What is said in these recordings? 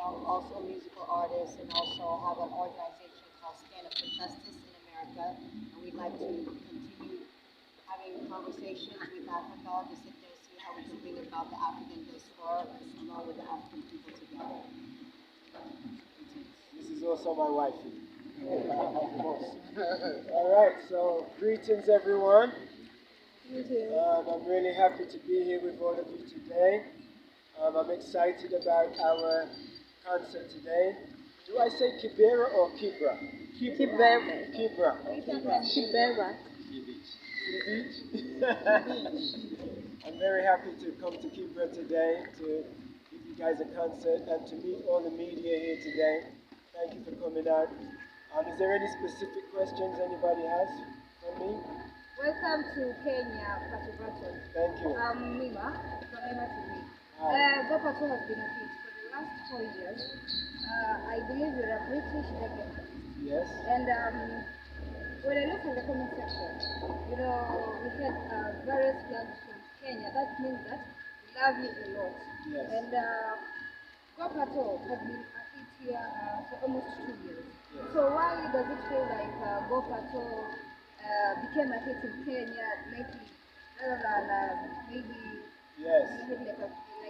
also a musical artist, and also have an organization called Stand Up for Justice in America. And we'd like to continue having conversations with Africa to sit there and see how we can bring about the African diaspora along with the African people together. This is also my wifey. Of course. All right, so greetings everyone. I'm really happy to be here with all of you today. I'm excited about our concert today. Do I say Kibera or Kibra? Kibera. Kibra. Kibera. I'm very happy to come to Kibra today to give you guys a concert and to meet all the media here today. Thank you for coming out. Is there any specific questions anybody has for me? Welcome to Kenya, Pato Banton. Thank you. Mima, from Emma TV. Pato has been a hit for the last 4 years. I believe you're a British reggae artist. Yes. And when I look at the comment section, we had various flags from Kenya. That means that we love you a lot. Yes. And Pato has been a hit here for almost 2 years. Yes. So why does it feel like Pato became a hit in Kenya lately, rather than maybe? Yes.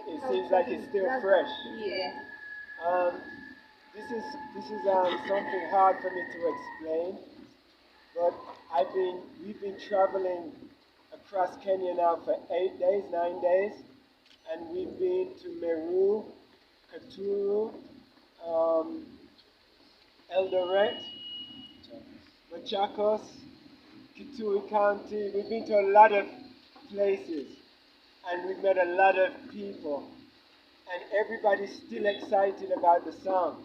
It seems like it's still fresh. Yeah. This is something hard for me to explain, but we've been traveling across Kenya now for 8 days, 9 days, and we've been to Meru, Katuru, Eldoret, Machakos, Kitui County. We've been to a lot of places, and we've met a lot of people, and everybody's still excited about the song.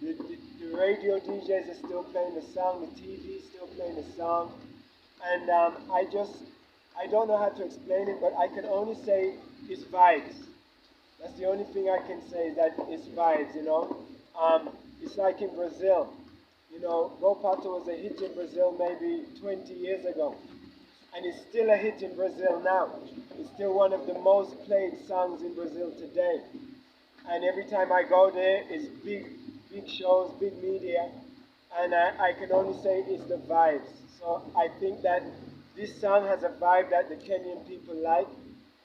The radio DJs are still playing the song, the TV is still playing the song, and I don't know how to explain it, but I can only say it's vibes. That's the only thing I can say, is that it's vibes, It's like in Brazil. Go Pato was a hit in Brazil maybe 20 years ago. And it's still a hit in Brazil now. It's still one of the most played songs in Brazil today. And every time I go there, it's big shows, big media. And I can only say it's the vibes. So I think that this song has a vibe that the Kenyan people like.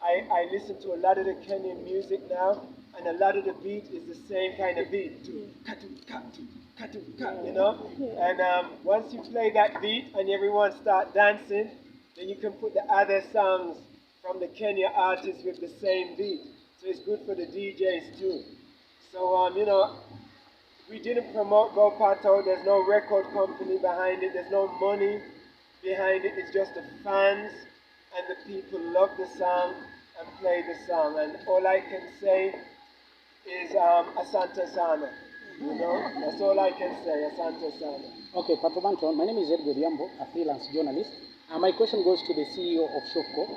I listen to a lot of the Kenyan music now, and a lot of the beat is the same kind of beat. And once you play that beat and everyone start dancing, then you can put the other songs from the Kenya artists with the same beat. So it's good for the DJs too. So, we didn't promote Go Pato. There's no record company behind it. There's no money behind it. It's just the fans and the people love the song and play the song. And all I can say is Asante Sana. That's all I can say, Asante Sana. Okay, Pato Banton, my name is Odede, a freelance journalist. My question goes to the CEO of Shofco,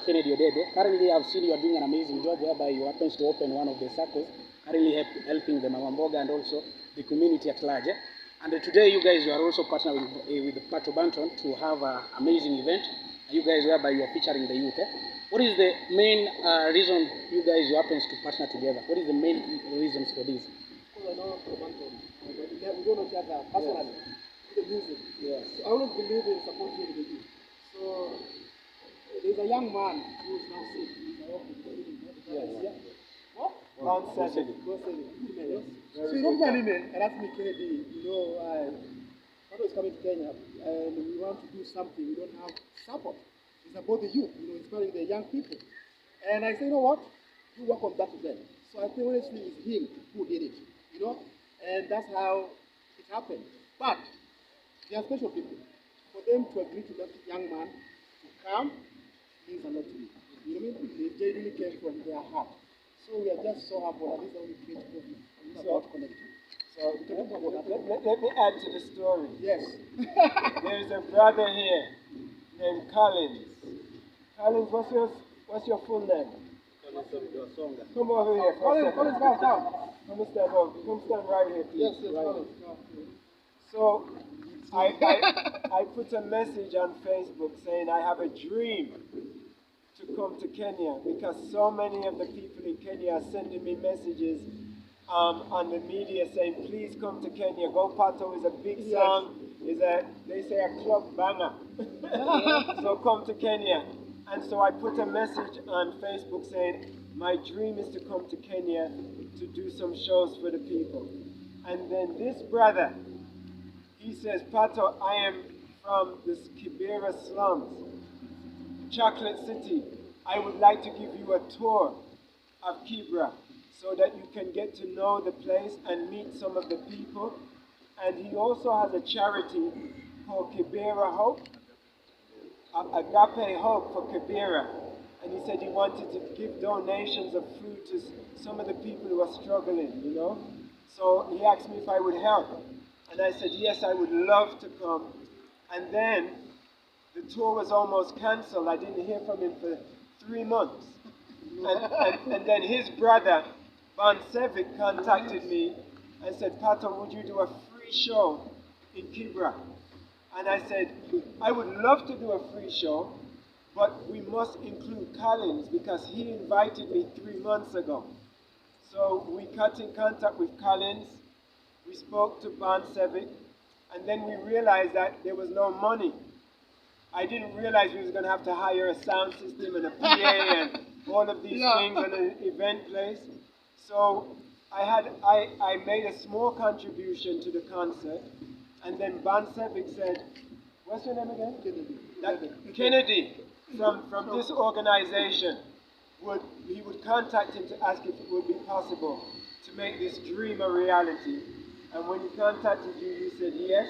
Kennedy Odede. Currently, I've seen you are doing an amazing job whereby you happen to open one of the circles, currently helping the Mamamboga and also the community at large. And today, you guys are also partnering with Pato Banton to have an amazing event. You guys, whereby you are featuring the youth. What is the main reason you guys happen to partner together? What is the main reasons for this? Because I know Pato Banton, we don't know each other personally. Yes. The music. Yes. So I always believe in supporting the youth. So there's a young man who is now sick. Yes. What? Ron said it. Yes. So you don't get an email and ask me, Kennedy, Pato is coming to Kenya and we want to do something. We don't have support. It's about the youth, inspiring the young people. And I say, you know what? You work on that event. So I think honestly it's him who did it, and that's how it happened. But they are special people. For them to agree to that young man to come means a lot to me. You know what I mean? They really came from their heart. So we are just so humble, and this is how we create problem. It's about connecting. So let me add to the story. Yes. There's a brother here named Collins. Collins, what's your full name? Come over here for a second. Collins, come. Come stand right here, please. Yes, right Collins. So I put a message on Facebook saying I have a dream to come to Kenya because so many of the people in Kenya are sending me messages on the media saying, please come to Kenya. Go Pato is a big song, is a, they say a club banger. So come to Kenya. And so I put a message on Facebook saying, my dream is to come to Kenya to do some shows for the people. And then this brother, he says, Pato, I am from the Kibera slums, Chocolate City. I would like to give you a tour of Kibra so that you can get to know the place and meet some of the people. And he also has a charity called Kibera Hope, Agape Hope for Kibera. And he said he wanted to give donations of food to some of the people who are struggling, you know. So he asked me if I would help. And I said, yes, I would love to come. And then the tour was almost cancelled. I didn't hear from him for 3 months. And then his brother, Ban Sevic, contacted me and said, Pato, would you do a free show in Kibra? And I said, I would love to do a free show, but we must include Collins because he invited me 3 months ago. So we got in contact with Collins, we spoke to Ban Sevic, and then we realized that there was no money. I didn't realize we was going to have to hire a sound system and a PA and all of these things and an event place. So I made a small contribution to the concert, and then Ban Sevic said, what's your name again? Kennedy from this organization he would contact him to ask if it would be possible to make this dream a reality. And when he contacted you, you said yes.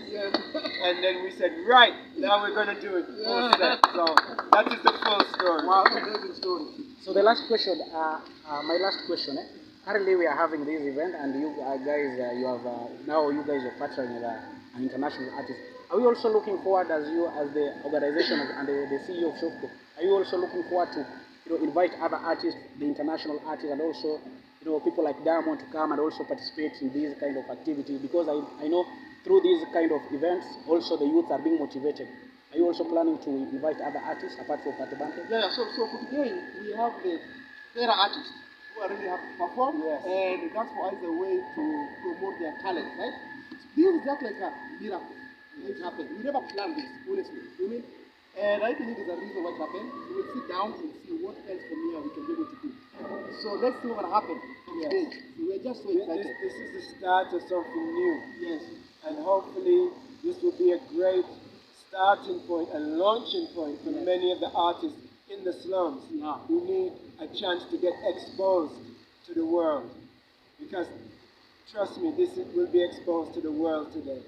And then we said, right, now we're going to do it full set. So that is the full story. Wow, amazing story. So the last question, my last question. Currently we are having this event, and you guys, you have now you guys are partnering with an international artist. Are you also looking forward, as the organization and the CEO of Shofco, are you also looking forward to invite other artists, the international artists, and also people like Diamond to come and also participate in this kind of activity? Because I know through these kind of events, also the youth are being motivated. Are you also planning to invite other artists apart from Pato Banton? Yeah, so for today, we have the Vera artists who already have performed, and that's for us a way to promote their talent, right? This is just like a miracle. It happened. We never planned this, honestly. You mean? And I believe there's a reason why it happened. So we'll sit down and see what else from here we can be able to do. So let's see what happens from today. So we're just so excited. This is the start of something new. Yes. And hopefully this will be a great starting point and launching point for many of the artists in the slums who need a chance to get exposed to the world. Because trust me, this will be exposed to the world today.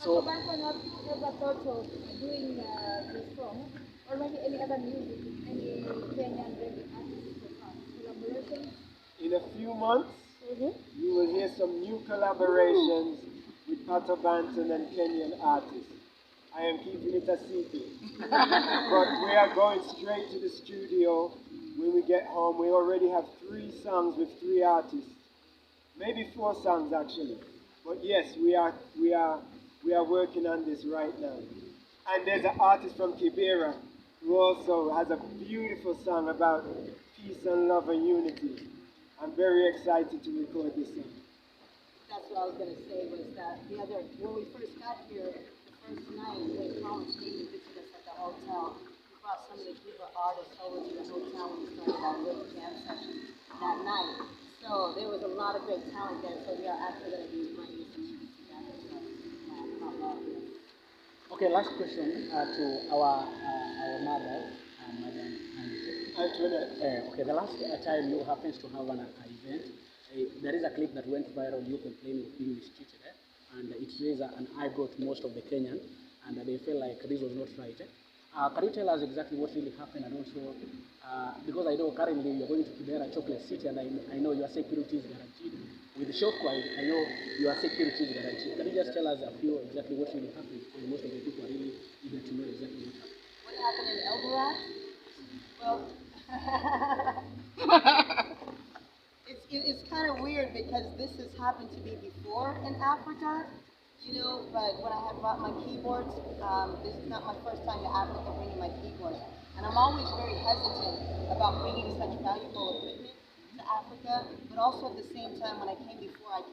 So, Banton, have you ever thought of doing this song or maybe any other music, any Kenyan reggae artists collaboration? In a few months, you will hear some new collaborations with Pato Banton and Kenyan artists. I am keeping it a secret. But we are going straight to the studio when we get home. We already have 3 songs with 3 artists. Maybe 4 songs actually. But yes, we are working on this right now. And there's an artist from Kibera who also has a beautiful song about peace and love and unity. I'm very excited to record this song. That's what I was going to say, was that when we first got here, the first night, when Collins came and visited us at the hotel, we brought some of the Cuba artists over to the hotel and we started our little jam session that night. So there was a lot of great talent there, so we are actually going to be running some music together. Okay, last question to our mother, Madam Antoinette. Okay, the last time you happens to have an event, there is a clip that went viral, you complaining of being mistreated, and it raised an eyebrow to most of the Kenyans, and they felt like this was not right. Can you tell us exactly what really happened, and also, because I know currently you're going to Kibera Chocolate City, and I know your security is guaranteed. With the Shofco, I know your security is guaranteed. Can you just tell us a few exactly what really happened? Because most of the people are really eager to know exactly what happened. What happened in Eldoret? Well, it's kind of weird because this has happened to me before in Africa, but when I had brought my keyboards, this is not my first time to Africa bringing my keyboards. And I'm always very hesitant about bringing such valuable equipment to Africa, but also at the same time when I came before, I